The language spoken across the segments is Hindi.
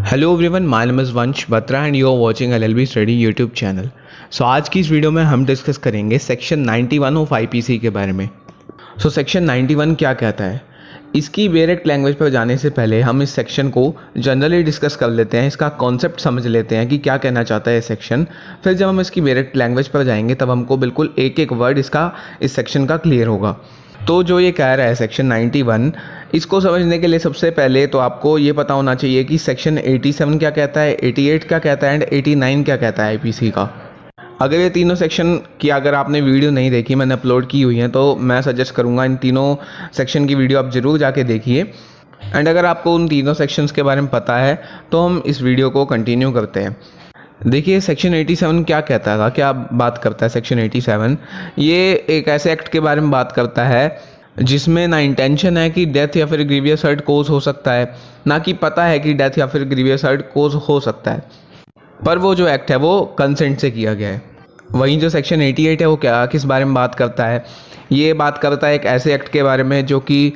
Hello everyone, my name is Vansh Batra and you are watching LLB study YouTube channel. So आज की इस वीडियो में हम डिस्कस करेंगे सेक्शन 91 ऑफ आईपीसी के बारे में। सेक्शन 91 क्या कहता है, इसकी डायरेक्ट लैंग्वेज पर जाने से पहले हम इस सेक्शन को जनरली डिस्कस कर लेते हैं, इसका कॉन्सेप्ट समझ लेते हैं कि क्या कहना चाहता है ये सेक्शन। फिर जब हम इसकी डायरेक्ट लैंग्वेज पर जाएंगे तब हमको बिल्कुल एक एक वर्ड इस सेक्शन का क्लियर होगा। तो जो ये कह रहा है सेक्शन 91, इसको समझने के लिए सबसे पहले तो आपको ये पता होना चाहिए कि सेक्शन 87 क्या कहता है, 88 क्या कहता है एंड 89 क्या कहता है आईपीसी का। अगर ये तीनों सेक्शन की अगर आपने वीडियो नहीं देखी, मैंने अपलोड की हुई है, तो मैं सजेस्ट करूँगा इन तीनों सेक्शन की वीडियो आप ज़रूर जाके देखिए। एंड अगर आपको उन तीनों सेक्शंस के बारे में पता है तो हम इस वीडियो को कंटिन्यू करते हैं। देखिए सेक्शन 87 क्या कहता था, क्या बात करता है सेक्शन 87। ये एक ऐसे एक्ट के बारे में बात करता है जिसमें ना इंटेंशन है कि डेथ या फिर ग्रीवियस हर्ट कोज हो सकता है, ना कि पता है कि डेथ या फिर ग्रीवियस हर्ट कोज हो सकता है, पर वो जो एक्ट है वो कंसेंट से किया गया है। वहीं जो सेक्शन 88 है वो क्या किस बारे में बात करता है, ये बात करता है एक ऐसे एक्ट के बारे में जो कि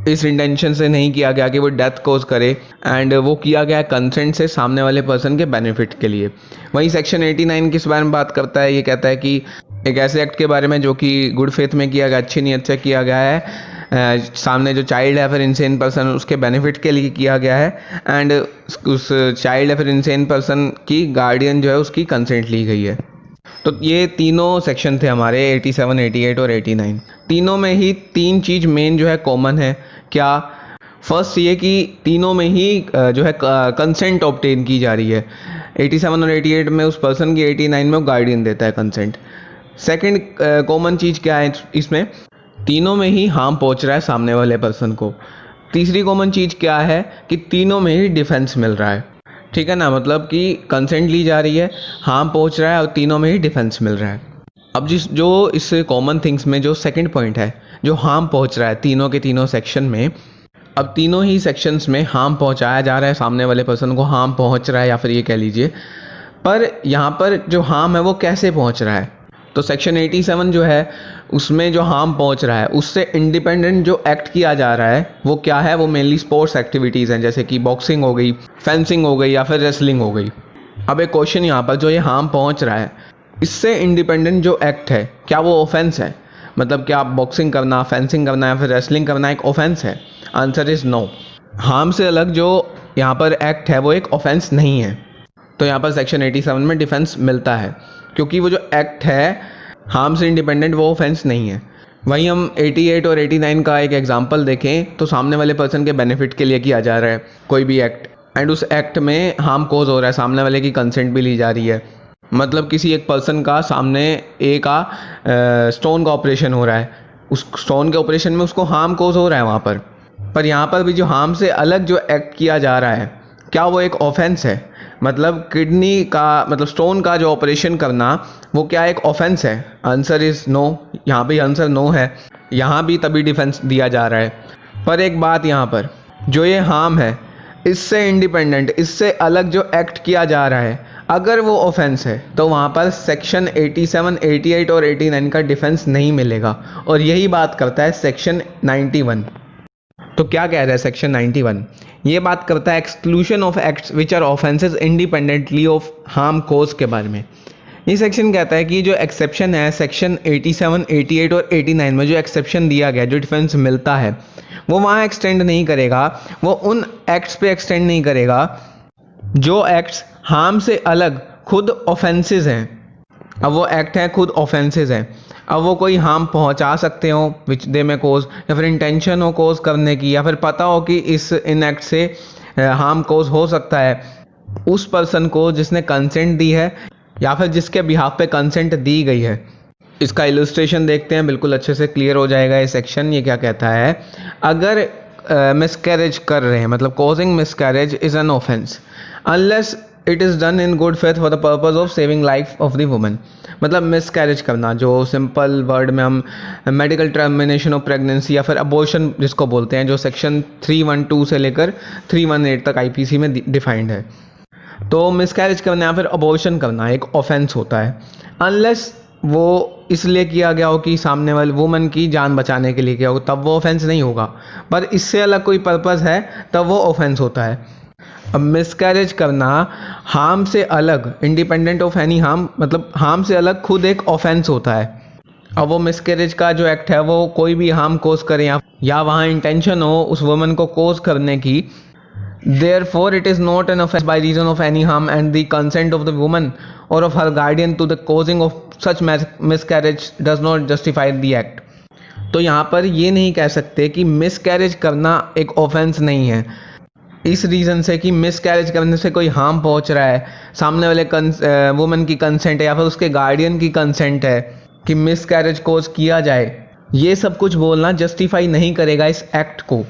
इस इंटेंशन से नहीं किया गया कि वो डेथ कोज करे एंड वो किया गया कंसेंट से सामने वाले पर्सन के बेनिफिट के लिए। वहीं सेक्शन 89 किस बारे में बात करता है, ये कहता है कि एक ऐसे एक्ट के बारे में जो कि गुड फेथ में किया गया, अच्छी नीयत से किया गया है, सामने जो चाइल्ड है फिर इंसेन पर्सन उसके बेनिफिट के लिए किया गया है एंड उस चाइल्ड है फिर इंसेन पर्सन की गार्डियन जो है उसकी कंसेंट ली गई है। तो ये तीनों सेक्शन थे हमारे 87, 88 और 89। तीनों में ही तीन चीज़ मेन जो है कॉमन है। क्या? फर्स्ट ये कि तीनों में ही जो है कंसेंट ऑब्टेन की जा रही है। 87 और 88 में उस पर्सन की, 89 में वो गार्डियन देता है कंसेंट। सेकंड कॉमन चीज़ क्या है इसमें, तीनों में ही हार्म पहुंच रहा है सामने वाले पर्सन को। तीसरी कॉमन चीज़ क्या है कि तीनों में ही डिफेंस मिल रहा है। ठीक है ना, मतलब कि कंसेंट ली जा रही है, हार्म पहुंच रहा है और तीनों में ही डिफेंस मिल रहा है। अब जो इस कॉमन थिंग्स में जो सेकंड पॉइंट है, जो हार्म पहुंच रहा है तीनों के तीनों सेक्शन में, अब तीनों ही सेक्शंस में हार्म पहुंचाया जा रहा है, सामने वाले पर्सन को हार्म पहुंच रहा है या फिर ये कह लीजिए, पर यहाँ पर जो हार्म है वो कैसे पहुंच रहा है। तो सेक्शन 87 जो है उसमें जो हार्म पहुंच रहा है उससे इंडिपेंडेंट जो एक्ट किया जा रहा है वो क्या है, वो मेनली स्पोर्ट्स एक्टिविटीज़ हैं, जैसे कि बॉक्सिंग हो गई, फेंसिंग हो गई या फिर रेसलिंग हो गई। अब एक क्वेश्चन यहाँ पर, जो ये हार्म पहुंच रहा है इससे इंडिपेंडेंट जो एक्ट है क्या वो ऑफेंस है? मतलब क्या बॉक्सिंग करना, फेंसिंग करना या फिर रेसलिंग करना एक ऑफेंस है? Answer is no. हार्म से अलग जो यहाँ पर एक्ट है वो एक ऑफेंस नहीं है। तो यहाँ पर सेक्शन 87 में डिफेंस मिलता है क्योंकि वो जो एक्ट है हार्म से इंडिपेंडेंट वो ऑफेंस नहीं है। वहीं हम 88 और 89 का एक एग्जांपल देखें तो सामने वाले पर्सन के बेनिफिट के लिए किया जा रहा है कोई भी एक्ट एंड उस एक्ट में हार्म कोज हो रहा है, सामने वाले की कंसेंट भी ली जा रही है। मतलब किसी एक पर्सन का सामने ए का स्टोन का ऑपरेशन हो रहा है, उस स्टोन के ऑपरेशन में उसको हार्म कोज हो रहा है वहाँ पर यहाँ पर भी जो हार्म से अलग जो एक्ट किया जा रहा है क्या वो एक ऑफेंस है? मतलब किडनी का, मतलब स्टोन का जो ऑपरेशन करना वो क्या एक ऑफेंस है? Answer is no. यहाँ भी आंसर नो है, यहाँ भी तभी डिफेंस दिया जा रहा है। पर एक बात यहाँ पर, जो ये हार्म है इससे इंडिपेंडेंट, इससे अलग जो एक्ट किया जा रहा है अगर वो ऑफेंस है तो वहाँ पर सेक्शन 87, 88 और 89 का डिफेंस नहीं मिलेगा। और यही बात करता है सेक्शन 91। तो क्या कह रहा है सेक्शन 91? ये बात करता है exclusion of acts which are offences independently of harm cause के बारे में। ये सेक्शन कहता है कि जो एक्सेप्शन है सेक्शन 87, 88 और 89 में, जो एक्सेप्शन दिया गया, जो डिफेंस मिलता है वो वहाँ एक्सटेंड नहीं करेगा, वो उन एक्ट्स पे एक्सटेंड नहीं करेगा जो एक्ट्स हार्म से अलग खुद ऑफेंसेस हैं। अब वो एक्ट हैं खुद ऑफेंसेस हैं, अब वो कोई हार्म पहुंचा सकते हो विच दे में कोज, या फिर इंटेंशन हो कोज करने की, या फिर पता हो कि इन एक्ट से हार्म कोज हो सकता है उस पर्सन को जिसने कंसेंट दी है या फिर जिसके बिहाफ पे कंसेंट दी गई है। इसका इलस्ट्रेशन देखते हैं, बिल्कुल अच्छे से क्लियर हो जाएगा ये सेक्शन। ये क्या कहता है, अगर मिसकैरेज कर रहे हैं, मतलब causing miscarriage is an offence unless it is done in good faith for the purpose of saving life of the woman. मतलब मिसकैरेज करना, जो सिंपल वर्ड में हम मेडिकल टर्मिनेशन ऑफ प्रेगनेंसी या फिर अबॉर्शन जिसको बोलते हैं, जो सेक्शन 312 से लेकर 318 तक आईपीसी में डिफाइंड है। तो मिसकैरेज करना या फिर अबॉर्शन करना एक ऑफेंस होता है अनलेस वो इसलिए किया गया हो कि सामने वाले वुमन की जान बचाने के लिए किया हो, तब वो ऑफेंस नहीं होगा। पर इससे अलग कोई पर्पज़ है तब वो ऑफेंस होता है। अब मिसकैरेज करना हार्म से अलग, इंडिपेंडेंट ऑफ एनी हार्म, मतलब हार्म से अलग खुद एक ऑफेंस होता है। अब वो मिसकैरेज का जो एक्ट है वो कोई भी हार्म कोज करे या वहाँ इंटेंशन हो उस वुमन को कोज करने की, therefore it is not an offense by reason of any harm and the consent of the woman or of her guardian to the causing of such miscarriage does not justify the act। तो यहाँ पर ये नहीं कह सकते कि मिसकैरेज करना एक ऑफेंस नहीं है, इस रीज़न से कि मिसकैरेज करने से कोई हार्म पहुँच रहा है, सामने वाले वुमन की कंसेंट है या फिर उसके गार्डियन की कंसेंट है कि मिसकैरेज कोज किया जाए, ये सब कुछ बोलना जस्टिफाई नहीं करेगा इस एक्ट को।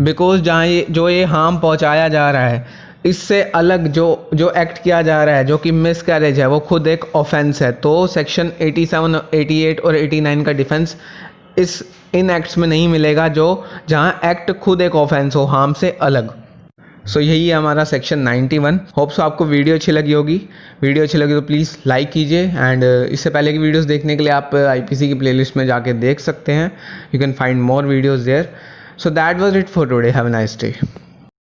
बिकॉज जहाँ ये हार्म पहुँचाया जा रहा है इससे अलग जो एक्ट किया जा रहा है जो कि मिसकैरेज है वो खुद एक ऑफेंस है। तो सेक्शन 87, 88 और 89 का डिफेंस इन एक्ट्स में नहीं मिलेगा जहाँ एक्ट खुद एक ऑफेंस हो हार्म से अलग। सो यही है हमारा सेक्शन 91। होप्स आपको वीडियो अच्छी लगी होगी। वीडियो अच्छी लगी तो प्लीज़ लाइक कीजिए एंड इससे पहले की वीडियोस देखने के लिए आप IPC की प्लेलिस्ट में जाके देख सकते हैं। You can find more videos there. So that was it for today. Have a nice day.